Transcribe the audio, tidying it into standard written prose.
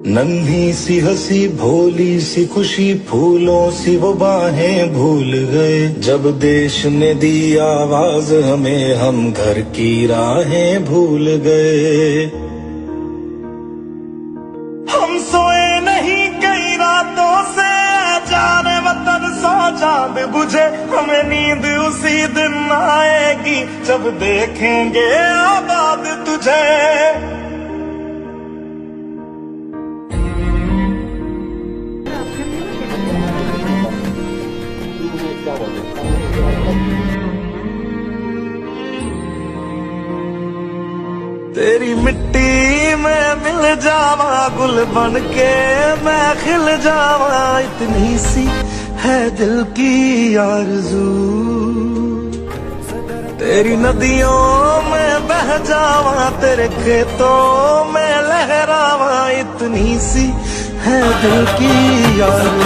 नन्ही सी हंसी भोली सी खुशी फूलों सी वो बाहें भूल गए। जब देश ने दी आवाज हमें हम घर की राहें भूल गए। हम सोए नहीं कई रातों से जाने वतन सौ चांद बुझे। हमें नींद उसी दिन आएगी जब देखेंगे आबाद तुझे। तेरी मिट्टी में मिल जावा गुल बन के मैं खिल जावा। इतनी सी है दिल की आरज़ू। तेरी नदियों में बह जावा तेरे खेतों में लहरावा। इतनी सी है दिल की आरज़ू।